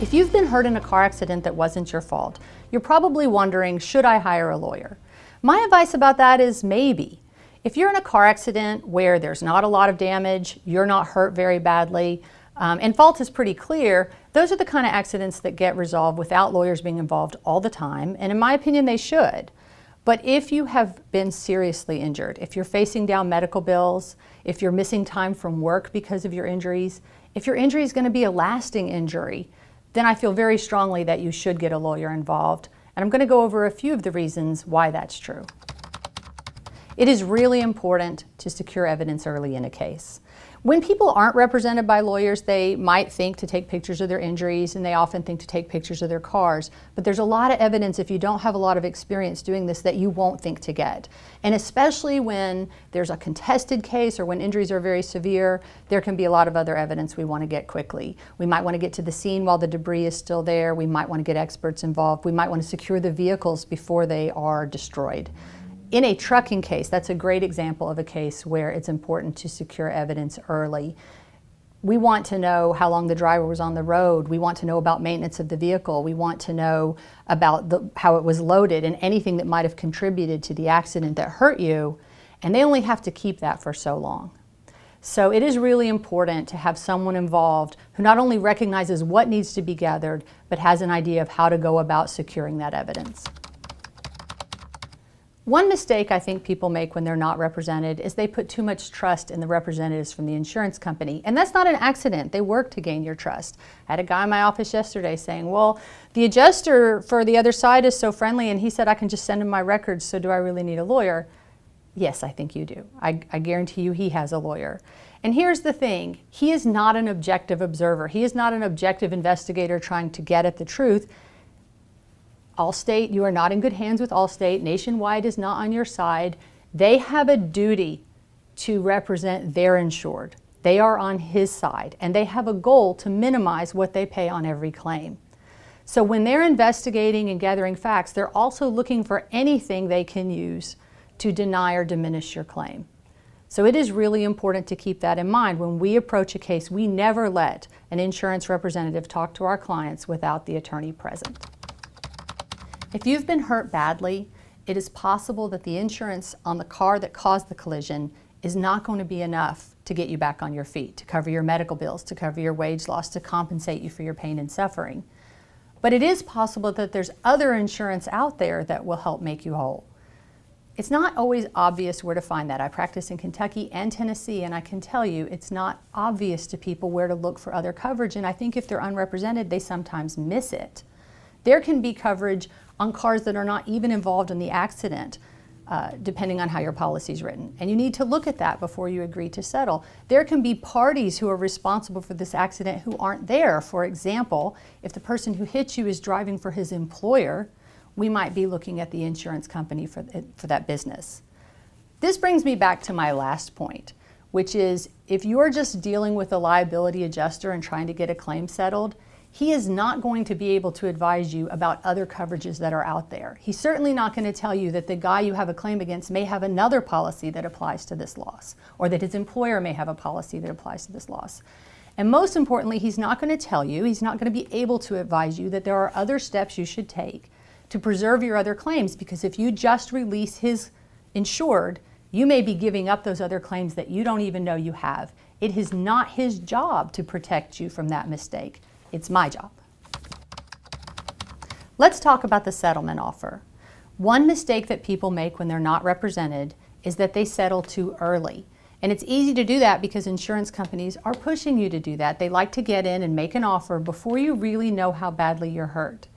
If you've been hurt in a car accident that wasn't your fault, you're probably wondering, should I hire a lawyer? My advice about that is maybe. If you're in a car accident where there's not a lot of damage, you're not hurt very badly, and fault is pretty clear, those are the kind of accidents that get resolved without lawyers being involved all the time, and in my opinion, they should. But if you have been seriously injured, if you're facing down medical bills, if you're missing time from work because of your injuries, if your injury is going to be a lasting injury, then I feel very strongly that you should get a lawyer involved. And I'm going to go over a few of the reasons why that's true. It is really important to secure evidence early in a case. When people aren't represented by lawyers, they might think to take pictures of their injuries, and they often think to take pictures of their cars. But there's a lot of evidence, if you don't have a lot of experience doing this, that you won't think to get. And especially when there's a contested case or when injuries are very severe, there can be a lot of other evidence we want to get quickly. We might want to get to the scene while the debris is still there. We might want to get experts involved. We might want to secure the vehicles before they are destroyed. In a trucking case, that's a great example of a case where it's important to secure evidence early. We want to know how long the driver was on the road. We want to know about maintenance of the vehicle. We want to know about how it was loaded and anything that might have contributed to the accident that hurt you, and they only have to keep that for so long. So it is really important to have someone involved who not only recognizes what needs to be gathered, but has an idea of how to go about securing that evidence. One mistake I think people make when they're not represented is they put too much trust in the representatives from the insurance company. And that's not an accident. They work to gain your trust. I had a guy in my office yesterday saying, well, the adjuster for the other side is so friendly and he said I can just send him my records, so do I really need a lawyer? Yes, I think you do. I guarantee you he has a lawyer. And here's the thing, he is not an objective observer. He is not an objective investigator trying to get at the truth. Allstate, you are not in good hands with Allstate. Nationwide is not on your side. They have a duty to represent their insured. They are on his side, and they have a goal to minimize what they pay on every claim. So when they're investigating and gathering facts, they're also looking for anything they can use to deny or diminish your claim. So it is really important to keep that in mind. When we approach a case, we never let an insurance representative talk to our clients without the attorney present. If you've been hurt badly, it is possible that the insurance on the car that caused the collision is not going to be enough to get you back on your feet, to cover your medical bills, to cover your wage loss, to compensate you for your pain and suffering. But it is possible that there's other insurance out there that will help make you whole. It's not always obvious where to find that. I practice in Kentucky and Tennessee, and I can tell you it's not obvious to people where to look for other coverage, and I think if they're unrepresented, they sometimes miss it. There can be coverage on cars that are not even involved in the accident, depending on how your policy is written. And you need to look at that before you agree to settle. There can be parties who are responsible for this accident who aren't there. For example, if the person who hit you is driving for his employer, we might be looking at the insurance company for that business. This brings me back to my last point, which is if you're just dealing with a liability adjuster and trying to get a claim settled, he is not going to be able to advise you about other coverages that are out there. He's certainly not going to tell you that the guy you have a claim against may have another policy that applies to this loss, or that his employer may have a policy that applies to this loss. And most importantly, he's not going to tell you, he's not going to be able to advise you that there are other steps you should take to preserve your other claims, because if you just release his insured, you may be giving up those other claims that you don't even know you have. It is not his job to protect you from that mistake. It's my job. Let's talk about the settlement offer. One mistake that people make when they're not represented is that they settle too early. And it's easy to do that because insurance companies are pushing you to do that. They like to get in and make an offer before you really know how badly you're hurt.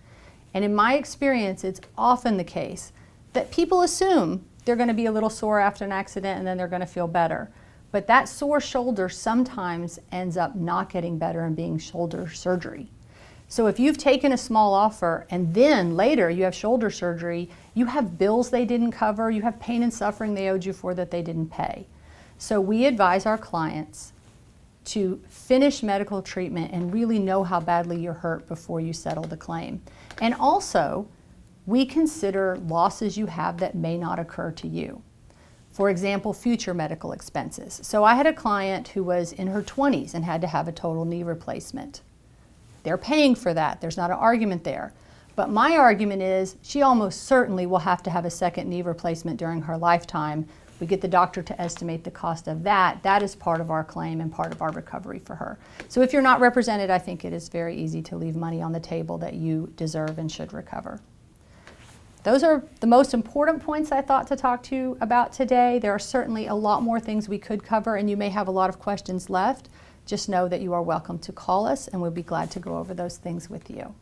And in my experience, it's often the case that people assume they're going to be a little sore after an accident and then they're going to feel better. But that sore shoulder sometimes ends up not getting better and being shoulder surgery. So if you've taken a small offer and then later you have shoulder surgery, you have bills they didn't cover, you have pain and suffering they owed you for that they didn't pay. So we advise our clients to finish medical treatment and really know how badly you're hurt before you settle the claim. And also, we consider losses you have that may not occur to you. For example, future medical expenses. So I had a client who was in her 20s and had to have a total knee replacement. They're paying for that. There's not an argument there. But my argument is she almost certainly will have to have a second knee replacement during her lifetime. We get the doctor to estimate the cost of that. That is part of our claim and part of our recovery for her. So if you're not represented, I think it is very easy to leave money on the table that you deserve and should recover. Those are the most important points I thought to talk to you about today. There are certainly a lot more things we could cover, and you may have a lot of questions left. Just know that you are welcome to call us, and we'll be glad to go over those things with you.